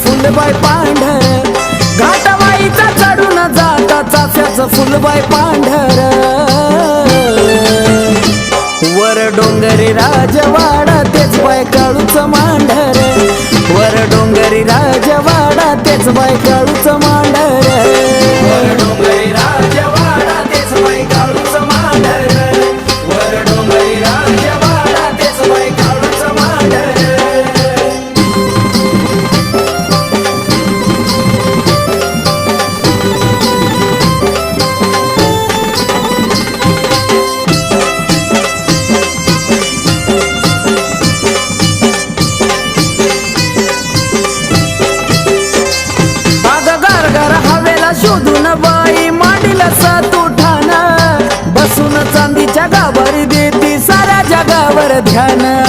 फुलबाई पांढर घाटवाईचा चढून जाता चाफ्याचं फुलबाई पांढर वर डोंगरी राजवाडा तेच बाय काळूच मांढर वर डोंगरी राजवाडा तेच बाय काळूच मांढर वर डोंगरी राजवाडा तेच बाय काळूच मांढर वर डोंगरी राजवाडा तेच बाय काळूच मांढर शोधून बाई मांडीला सातुठान बसून चांदीच्या गावावर देती साऱ्या जगावर ध्यान